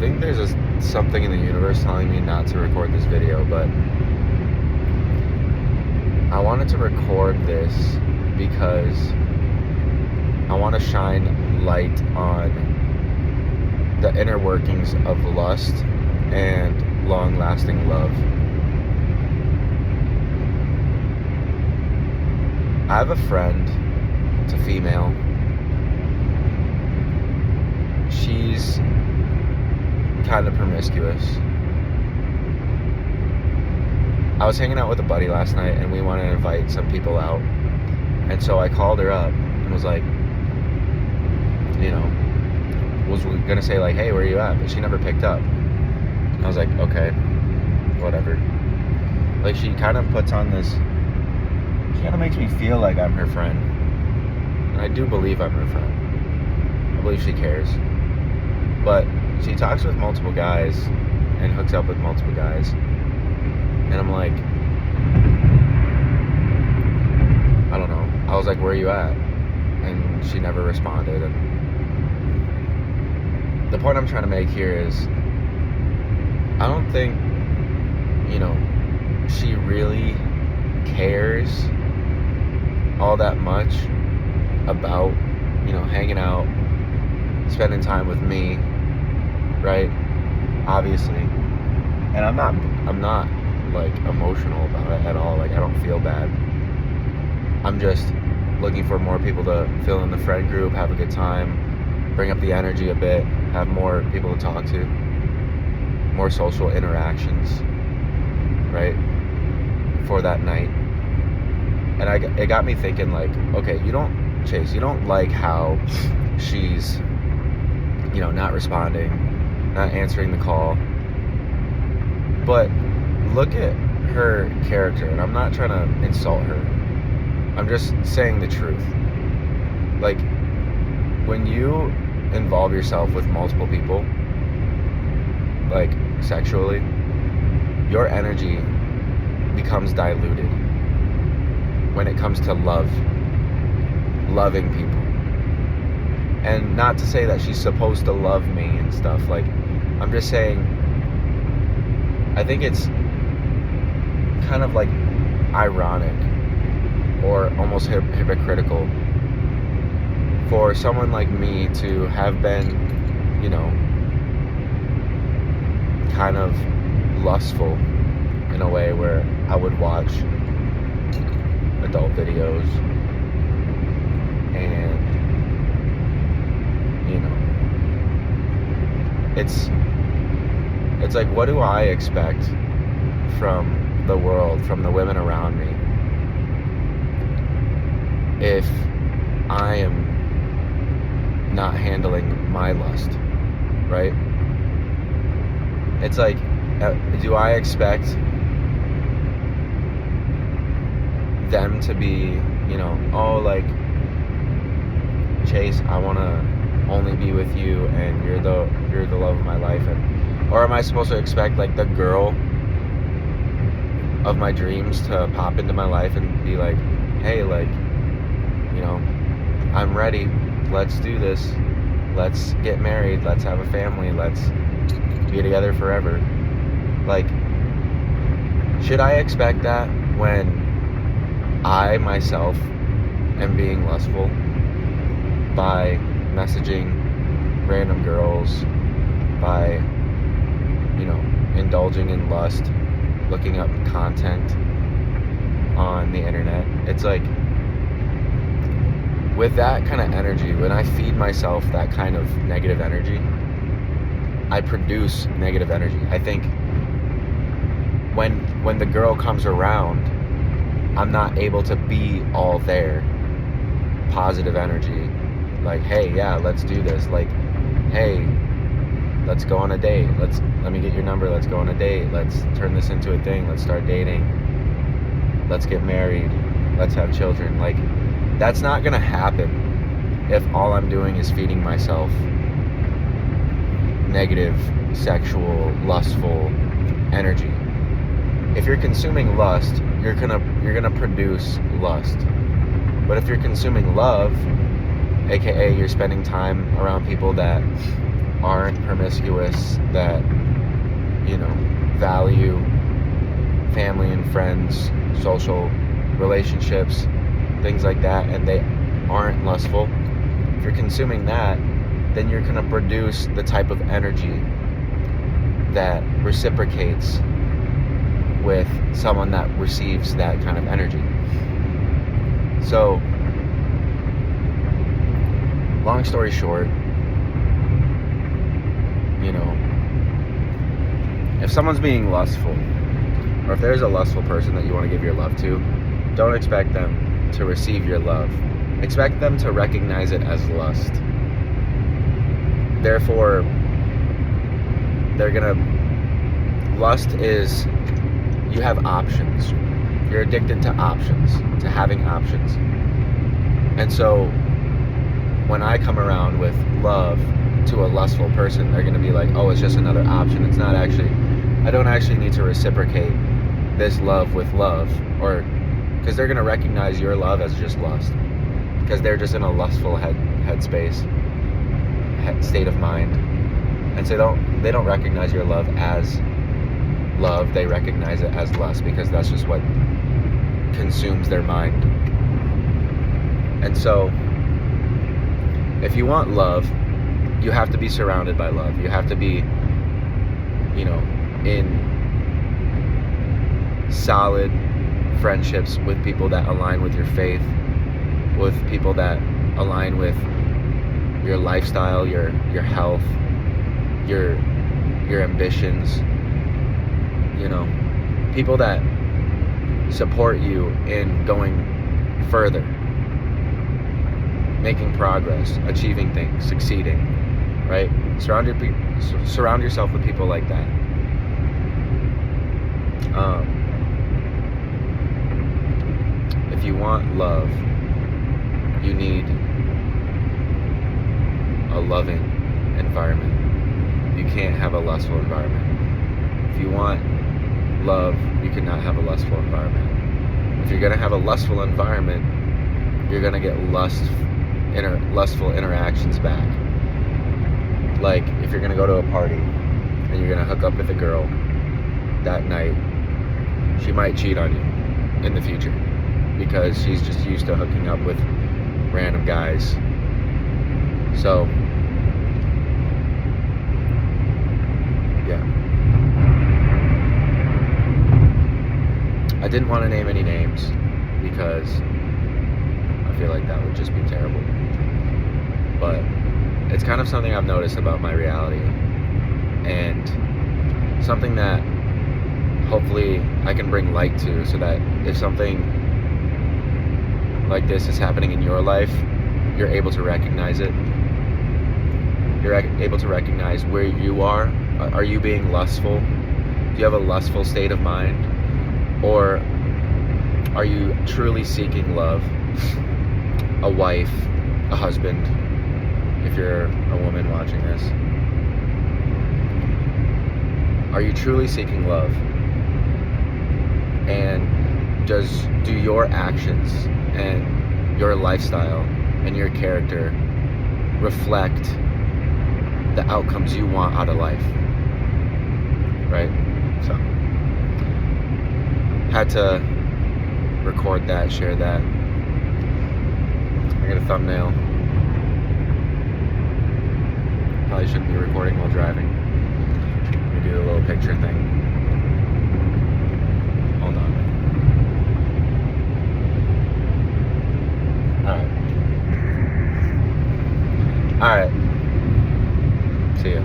think there's something in the universe telling me not to record this video, but I wanted to record this because I want to shine light on the inner workings of lust and long-lasting love. I have a friend, it's a female. She's kind of promiscuous. I was hanging out with a buddy last night and we wanted to invite some people out. And so I called her up and was like, was gonna say like, hey, where are you at? But she never picked up. I was like, okay, whatever. Like, she kind of puts on this, she kind of makes me feel like I'm her friend. And I do believe I'm her friend. I believe she cares. But she talks with multiple guys and hooks up with multiple guys. And I'm like, I don't know. I was like, where are you at? And she never responded. And the point I'm trying to make here is, I don't think, she really cares all that much about, hanging out, spending time with me, right? Obviously. And I'm not like emotional about it at all. Like, I don't feel bad. I'm just looking for more people to fill in the friend group, have a good time, bring up the energy a bit, have more people to talk to, more social interactions, right, for that night. And it got me thinking, like, okay, you don't like how she's, not responding, not answering the call. But look at her character, and I'm not trying to insult her. I'm just saying the truth. Like, when you involve yourself with multiple people, like sexually, your energy becomes diluted when it comes to loving people. And not to say that she's supposed to love me and stuff. Like, I'm just saying, I think it's kind of like ironic or almost hypocritical for someone like me to have been, kind of lustful in a way where I would watch adult videos and, it's like, what do I expect from the world, from the women around me, if I am not handling my lust, right? It's like, do I expect them to be, like, Chase, I want to only be with you and you're the love of my life, or am I supposed to expect, like, the girl of my dreams to pop into my life and be like, hey, like, I'm ready, let's do this, let's get married, let's have a family, let's be together forever? Like, should I expect that when I myself am being lustful by messaging random girls, by indulging in lust, looking up content on the internet? It's like, with that kind of energy, when I feed myself that kind of negative energy, I produce negative energy. I think when the girl comes around, I'm not able to be all there. Positive energy. Like, hey, yeah, let's do this. Like, hey, let's go on a date. Let me get your number. Let's go on a date. Let's turn this into a thing. Let's start dating. Let's get married. Let's have children. Like, that's not gonna happen if all I'm doing is feeding myself negative, sexual, lustful energy. If you're consuming lust, you're gonna produce lust. But if you're consuming love, aka you're spending time around people that aren't promiscuous, that, you know, value family and friends, social relationships, things like that, and they aren't lustful, if you're consuming that, then you're going to produce the type of energy that reciprocates with someone that receives that kind of energy. So, long story short, you know, if someone's being lustful, or if there's a lustful person that you want to give your love to, don't expect them to receive your love. Expect them to recognize it as lust. Therefore, lust is, you have options. You're addicted to options, to having options. And so, when I come around with love to a lustful person, they're going to be like, oh, it's just another option. It's not actually, I don't actually need to reciprocate this love with love, or because they're going to recognize your love as just lust, because they're just in a lustful headspace, state of mind, and so they don't recognize your love as love. They recognize it as lust, because that's just what consumes their mind. And so, if you want love, you have to be surrounded by love. You have to be, you know, in solid friendships with people that align with your faith, with people that align with your lifestyle, your health, your ambitions, you know, people that support you in going further, making progress, achieving things, succeeding, right? Surround yourself with people like that. If you want love, you need a loving environment. You can't have a lustful environment. If you want love, you cannot have a lustful environment. If you're going to have a lustful environment, you're going to get lustful interactions back. Like, if you're going to go to a party and you're going to hook up with a girl that night, she might cheat on you in the future, because she's just used to hooking up with random guys. So, yeah. I didn't want to name any names, because I feel like that would just be terrible. But it's kind of something I've noticed about my reality, and something that hopefully I can bring light to, so that if something like this is happening in your life, you're able to recognize it. You're able to recognize where you are. Are you being lustful? Do you have a lustful state of mind? Or are you truly seeking love? A wife, a husband, if you're a woman watching this. Are you truly seeking love? And do your actions and your lifestyle and your character reflect the outcomes you want out of life? Right? So, had to record that, share that. I got a thumbnail. Probably shouldn't be recording while driving. Let me do the little picture thing. Hold on. Alright. See ya.